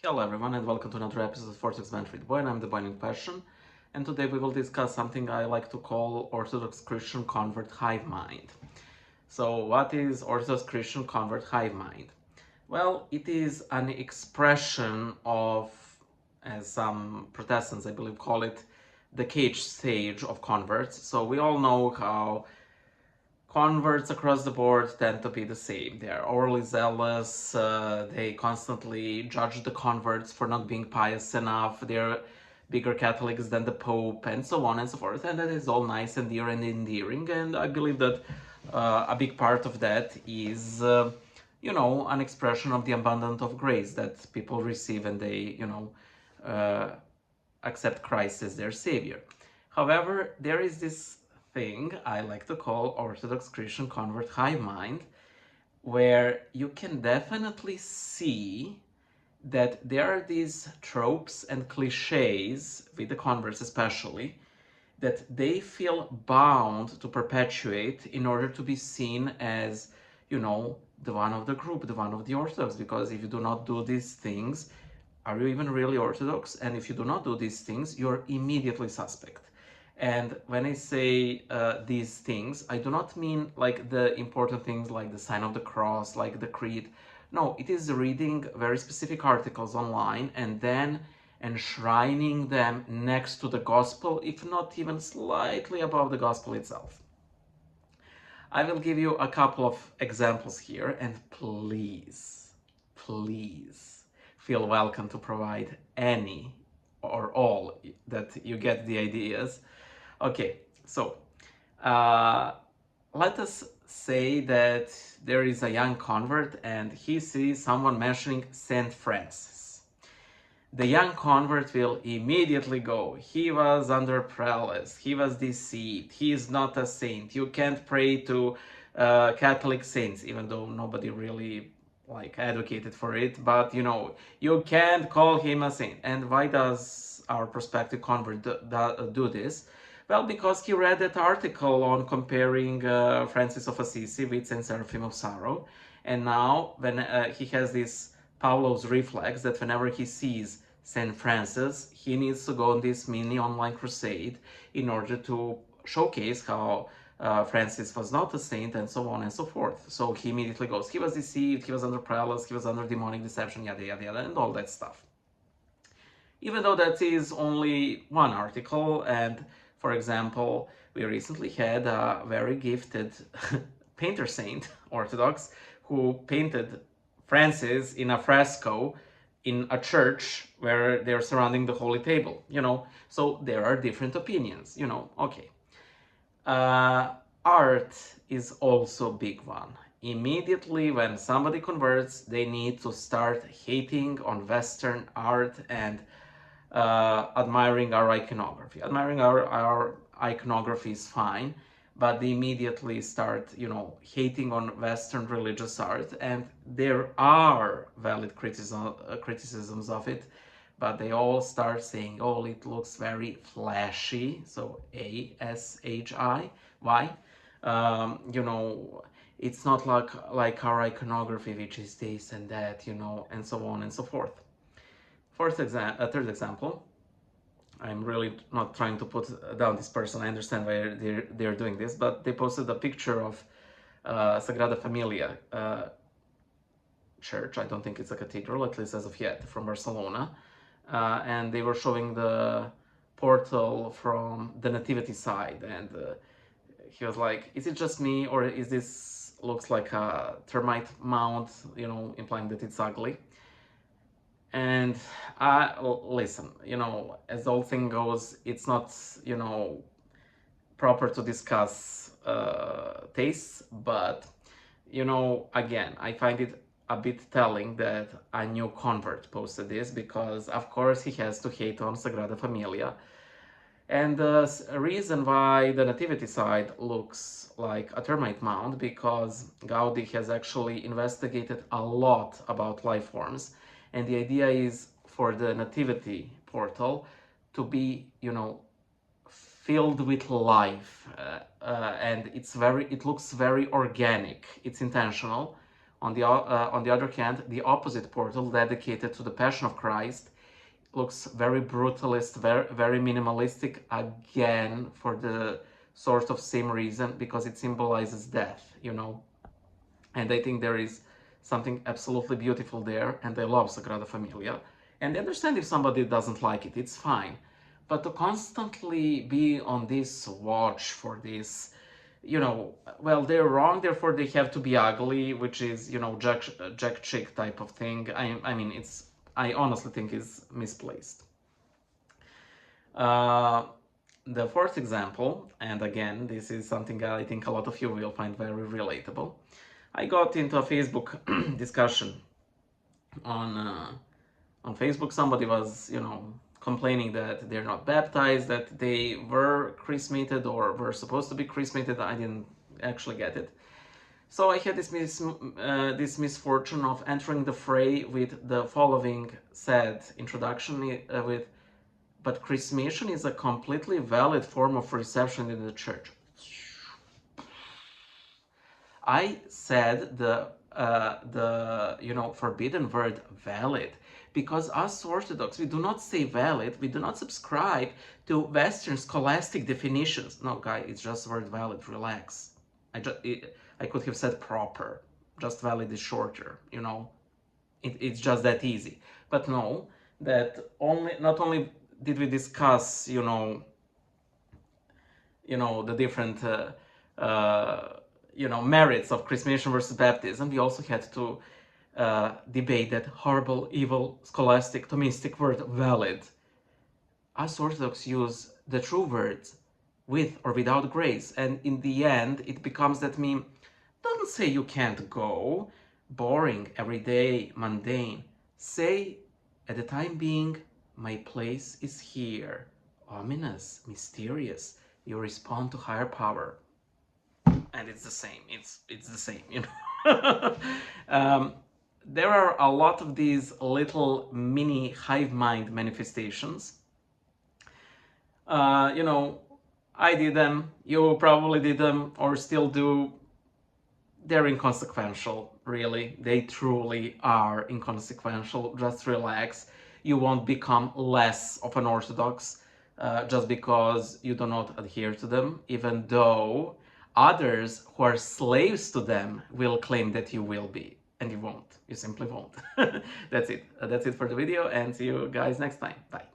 Hello everyone and welcome to another episode of Orthodox Boy, and I'm the Boy in Passion. And today we will discuss something I like to call Orthodox Christian convert hive mind. So what is Orthodox Christian convert hive mind? Well, it is an expression of, as some Protestants I believe call it, the cage stage of converts. So we all know how converts across the board tend to be the same. They are overly zealous, they constantly judge the converts for not being pious enough, they're bigger Catholics than the Pope, and so on and so forth. And that is all nice and dear and endearing. And I believe that a big part of that is, an expression of the abundance of grace that people receive and they, uh, accept Christ as their savior. However, there is this thing I like to call Orthodox Christian convert hive mind, where you can definitely see that there are these tropes and cliches, with the converts especially, that they feel bound to perpetuate in order to be seen as, the one of the group, the one of the Orthodox. Because if you do not do these things, are you even really Orthodox? And if you do not do these things, you're immediately suspect. And when I say these things, I do not mean like the important things like the sign of the cross, like the creed. No, it is reading very specific articles online and then enshrining them next to the gospel, if not even slightly above the gospel itself. I will give you a couple of examples here, and please feel welcome to provide any or all that you get the ideas. Okay, so let us say that there is a young convert and he sees someone mentioning Saint Francis. The young convert will immediately go, he was under prelates, he was deceived, he is not a saint, you can't pray to Catholic saints, even though nobody really advocated for it, but you can't call him a saint. And why does our prospective convert do this? Well, because he read that article on comparing Francis of Assisi with Saint Seraphim of Sorrow, and now when he has this Pavlov's reflex that whenever he sees St. Francis, he needs to go on this mini online crusade in order to showcase how Francis was not a saint, and so on and so forth. So he immediately goes, he was deceived, he was under prelates, he was under demonic deception, yada yada yada, and all that stuff. Even though that is only one article, and for example, we recently had a very gifted painter saint, Orthodox, who painted Francis in a fresco in a church where they're surrounding the holy table, so there are different opinions, okay. Art is also a big one. Immediately when somebody converts, they need to start hating on Western art and admiring our iconography. Admiring our iconography is fine, but they immediately start, hating on Western religious art, and there are valid criticisms of it, but they all start saying, oh, it looks very flashy, so A-S-H-I-Y, it's not like our iconography, which is this and that, and so on and so forth. Third example, I'm really not trying to put down this person. I understand why they're doing this, but they posted a picture of Sagrada Familia church. I don't think it's a cathedral, at least as of yet, from Barcelona. And they were showing the portal from the nativity side. And he was like, is it just me, or is this looks like a termite mound, implying that it's ugly? And listen, as the whole thing goes, it's not, proper to discuss tastes, but, again, I find it a bit telling that a new convert posted this, because, of course, he has to hate on Sagrada Familia. And the reason why the nativity side looks like a termite mound, because Gaudi has actually investigated a lot about life forms, and the idea is for the nativity portal to be, filled with life, and it looks very organic. It's intentional, On the other hand, the opposite portal, dedicated to the Passion of Christ, looks very brutalist, very minimalistic, again, for the sort of same reason, because it symbolizes death, you know. And I think there is something absolutely beautiful there, and I love Sagrada Familia. And I understand if somebody doesn't like it, it's fine. But to constantly be on this watch for this, you know, well, they're wrong, therefore they have to be ugly, which is, you know, Jack chick type of thing. I mean, I honestly think is misplaced. The fourth example, and again, this is something I think a lot of you will find very relatable. I got into a Facebook discussion on Facebook. Somebody was, you know, complaining that they're not baptized, that they were chrismated or were supposed to be chrismated. I didn't actually get it. So I had this misfortune of entering the fray with the following sad introduction with, but chrismation is a completely valid form of reception in the church. I said the you know, forbidden word valid, because us Orthodox, we do not say valid, we do not subscribe to Western scholastic definitions. No, guy, it's just word valid, relax. I could have said proper, just valid is shorter, you know. It's just that easy. But no, that not only did we discuss, you know, the different you know, merits of chrismation versus baptism, we also had to debate that horrible, evil, scholastic, Thomistic word valid. Us Orthodox use the true words, with or without grace, and in the end it becomes that meme, don't say you can't go, boring, everyday, mundane. Say, at the time being, my place is here. Ominous, mysterious. You respond to higher power. And it's the same. It's the same, you know. There are a lot of these little mini hive mind manifestations. You know, I did them, you probably did them, or still do. They're inconsequential, really. They truly are inconsequential. Just relax. You won't become less of an Orthodox just because you do not adhere to them, even though others who are slaves to them will claim that you will be. And you won't. You simply won't. That's it. That's it for the video, and see you guys next time. Bye.